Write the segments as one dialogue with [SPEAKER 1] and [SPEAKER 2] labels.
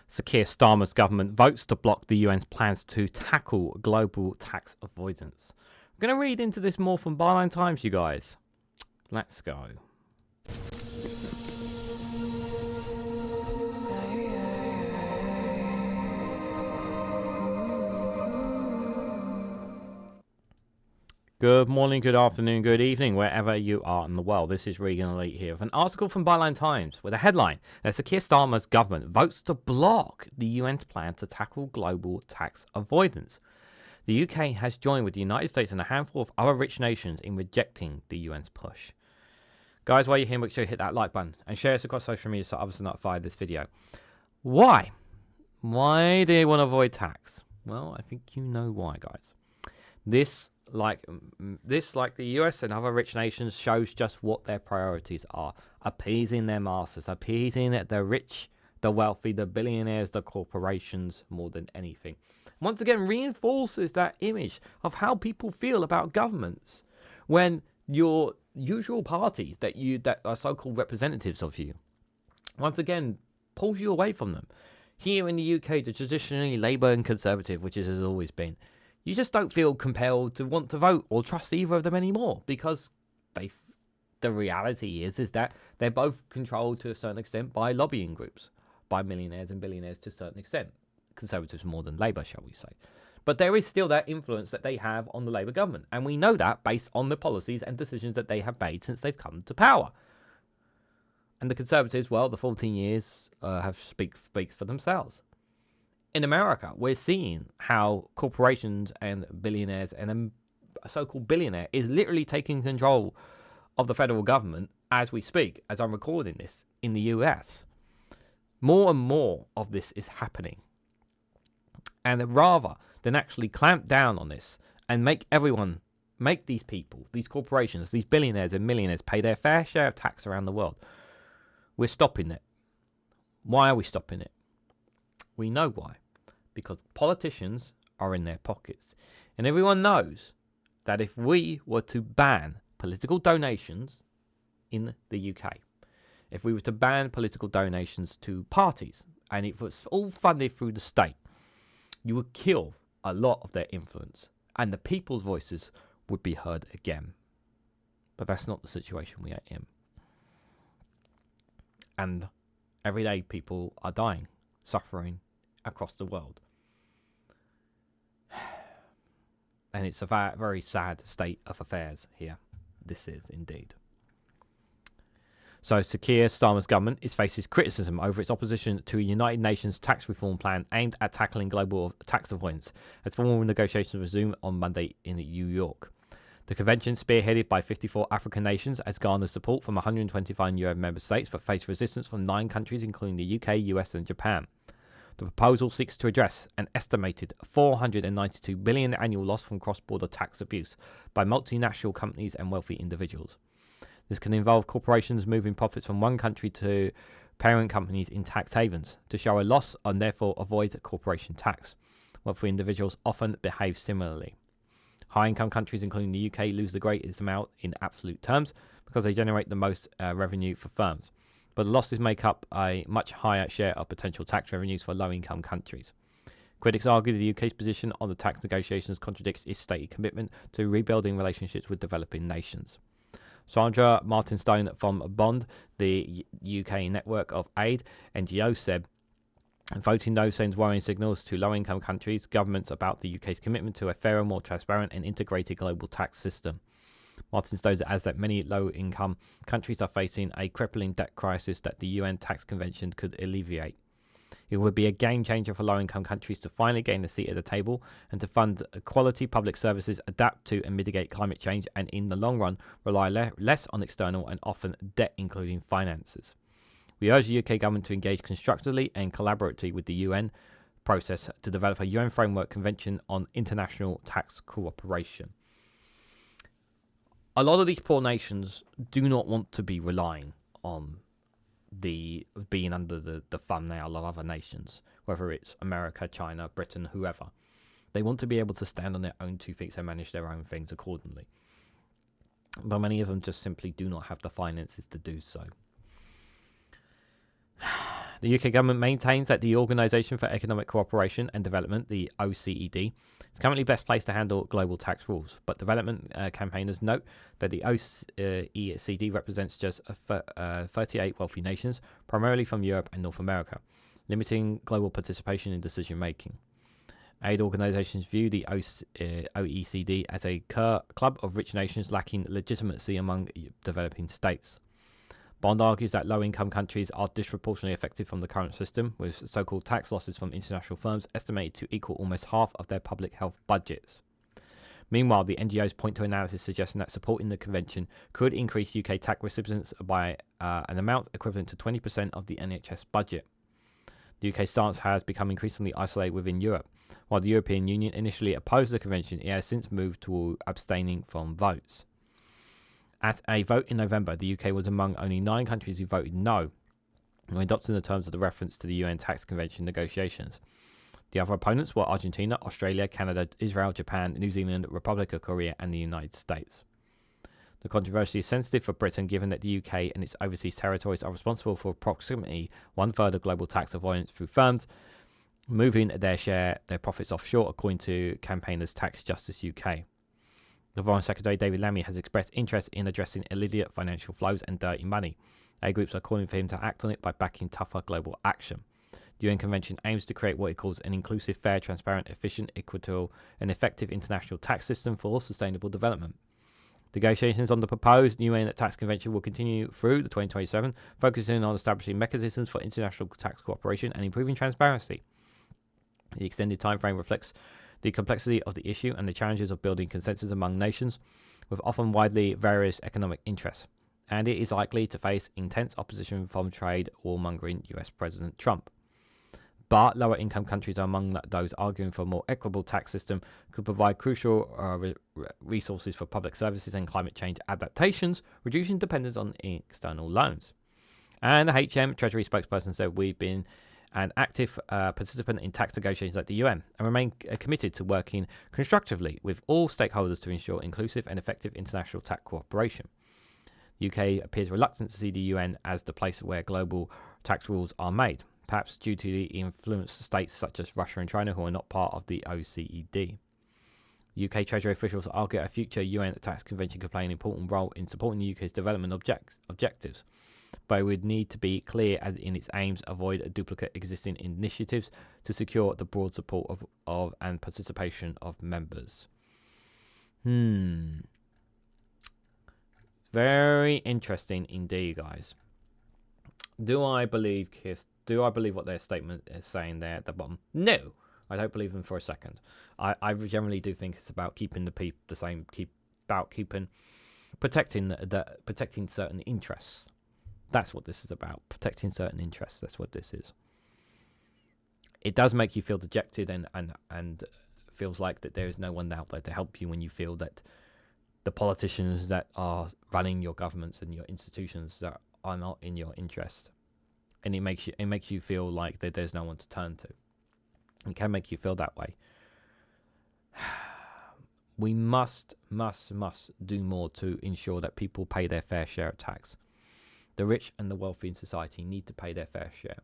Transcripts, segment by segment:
[SPEAKER 1] So Keir Starmer's government votes to block the UN's plans to tackle global tax avoidance. I'm going to read into this more from Byline Times, you guys. Let's go. Good morning, good afternoon, good evening, wherever you are in the world. This is Reganelite here with an article from Byline Times with a headline that Keir Starmer's government votes to block the UN's plan to tackle global tax avoidance. The UK has joined with the United States and a handful of other rich nations in rejecting the UN's push. Guys, while you're here, make sure you hit that like button and share us across social media so others are notified of this video. Why? Why do they want to avoid tax? Well, I think you know why, guys. This, like the US and other rich nations, shows just what their priorities are. Appeasing their masters, appeasing the rich, the wealthy, the billionaires, the corporations, more than anything. Once again, reinforces that image of how people feel about governments when your usual parties that are so-called representatives of you, once again, pulls you away from them. Here in the UK, the traditionally Labour and Conservative, which it has always been, you just don't feel compelled to want to vote or trust either of them anymore, because the reality is that they're both controlled to a certain extent by lobbying groups, by millionaires and billionaires to a certain extent. Conservatives more than Labour, shall we say. But there is still that influence that they have on the Labour government, and we know that based on the policies and decisions that they have made since they've come to power. And the Conservatives, well, the 14 years speaks for themselves. In America, we're seeing how corporations and billionaires and a so-called billionaire is literally taking control of the federal government as we speak, as I'm recording this, in the US. More and more of this is happening. And rather than actually clamp down on this and make these people, these corporations, these billionaires and millionaires pay their fair share of tax around the world, we're stopping it. Why are we stopping it? We know why. Because politicians are in their pockets. And everyone knows that if we were to ban political donations in the UK, if we were to ban political donations to parties, and it was all funded through the state, you would kill a lot of their influence, and the people's voices would be heard again. But that's not the situation we are in. And everyday people are dying, suffering across the world. And it's a very sad state of affairs here. This is indeed. So Keir Starmer's government faces criticism over its opposition to a United Nations tax reform plan aimed at tackling global tax avoidance, as formal negotiations resume on Monday in New York. The convention, spearheaded by 54 African nations, has garnered support from 125 UN member states, but faced resistance from 9 countries, including the UK, US and Japan. The proposal seeks to address an estimated $492 billion annual loss from cross-border tax abuse by multinational companies and wealthy individuals. This can involve corporations moving profits from one country to parent companies in tax havens to show a loss and therefore avoid corporation tax. Wealthy individuals often behave similarly. High-income countries, including the UK, lose the greatest amount in absolute terms because they generate the most revenue for firms. But the losses make up a much higher share of potential tax revenues for low-income countries. Critics argue the UK's position on the tax negotiations contradicts its stated commitment to rebuilding relationships with developing nations. Sandra Martinstone from Bond, the UK network of aid NGOs, said, voting no sends worrying signals to low-income countries, governments about the UK's commitment to a fairer, more transparent and integrated global tax system. Martinstone adds that many low-income countries are facing a crippling debt crisis that the UN Tax Convention could alleviate. It would be a game changer for low-income countries to finally gain a seat at the table and to fund quality public services, adapt to and mitigate climate change, and in the long run rely less on external and often debt including finances. We urge the UK government to engage constructively and collaboratively with the UN process to develop a UN framework convention on international tax cooperation. A lot of these poor nations do not want to be relying on being under the thumbnail of other nations, whether it's America, China, Britain, whoever. They want to be able to stand on their own 2 feet and manage their own things accordingly. But many of them just simply do not have the finances to do so. The UK government maintains that the Organisation for Economic Cooperation and Development, the OECD, is currently best placed to handle global tax rules, but development campaigners note that the OECD represents just 38 wealthy nations, primarily from Europe and North America, limiting global participation in decision making. Aid organisations view the OECD as a club of rich nations lacking legitimacy among developing states. Bond argues that low-income countries are disproportionately affected from the current system, with so-called tax losses from international firms estimated to equal almost half of their public health budgets. Meanwhile, the NGOs point to analysis suggesting that supporting the convention could increase UK tax recipients by an amount equivalent to 20% of the NHS budget. The UK stance has become increasingly isolated within Europe. While the European Union initially opposed the convention, it has since moved to abstaining from votes. At a vote in November, the UK was among only 9 countries who voted no when adopting the terms of the reference to the UN Tax Convention negotiations. The other opponents were Argentina, Australia, Canada, Israel, Japan, New Zealand, Republic of Korea, and the United States. The controversy is sensitive for Britain, given that the UK and its overseas territories are responsible for approximately 1/3 of global tax avoidance through firms moving their profits offshore, according to campaigners Tax Justice UK. The Foreign Secretary David Lammy has expressed interest in addressing illegal financial flows and dirty money. Aid groups are calling for him to act on it by backing tougher global action. The UN Convention aims to create what it calls an inclusive, fair, transparent, efficient, equitable, and effective international tax system for sustainable development. Negotiations on the proposed UN Tax Convention will continue through the 2027, focusing on establishing mechanisms for international tax cooperation and improving transparency. The extended timeframe reflects the complexity of the issue and the challenges of building consensus among nations with often widely various economic interests, and it is likely to face intense opposition from trade warmongering US President Trump. But lower income countries are among those arguing for a more equitable tax system, could provide crucial resources for public services and climate change adaptations, reducing dependence on external loans. And the HM Treasury spokesperson said, "We've been an active participant in tax negotiations at the UN and remain committed to working constructively with all stakeholders to ensure inclusive and effective international tax cooperation." The UK appears reluctant to see the UN as the place where global tax rules are made, perhaps due to the influence of states such as Russia and China who are not part of the OECD. UK Treasury officials argue a future UN tax convention could play an important role in supporting the UK's development objectives, but it would need to be clear as in its aims avoid a duplicate existing initiatives to secure the broad support of and participation of members. Very interesting indeed, guys. Do I believe what their statement is saying there at the bottom? No, I don't believe them for a second. I generally do think it's about keeping the same, protecting certain interests. That's what this is about, protecting certain interests. That's what this is. It does make you feel dejected and feels like that there is no one out there to help you when you feel that the politicians that are running your governments and your institutions that are not in your interest. And it makes you feel like that there's no one to turn to. It can make you feel that way. We must do more to ensure that people pay their fair share of tax. The rich and the wealthy in society need to pay their fair share.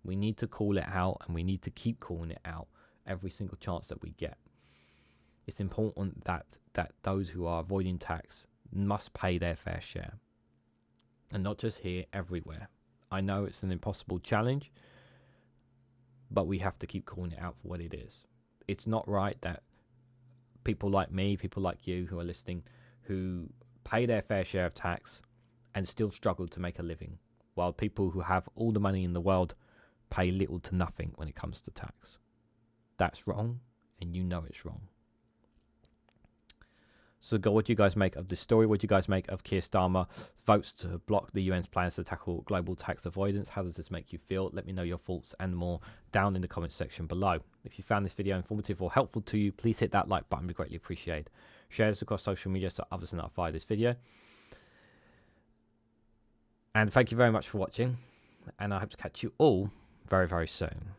[SPEAKER 1] We need to call it out, and we need to keep calling it out every single chance that we get. It's important that those who are avoiding tax must pay their fair share. And not just here, everywhere. I know it's an impossible challenge, but we have to keep calling it out for what it is. It's not right that people like me, people like you who are listening, who pay their fair share of tax and still struggle to make a living, while people who have all the money in the world pay little to nothing when it comes to tax. That's wrong, and you know it's wrong. So what do you guys make of this story? What do you guys make of Keir Starmer votes to block the UN's plans to tackle global tax avoidance? How does this make you feel? Let me know your thoughts and more down in the comments section below. If you found this video informative or helpful to you, please hit that like button. We greatly appreciate. Share this across social media so others are notified of this video. And thank you very much for watching. And I hope to catch you all very, very soon.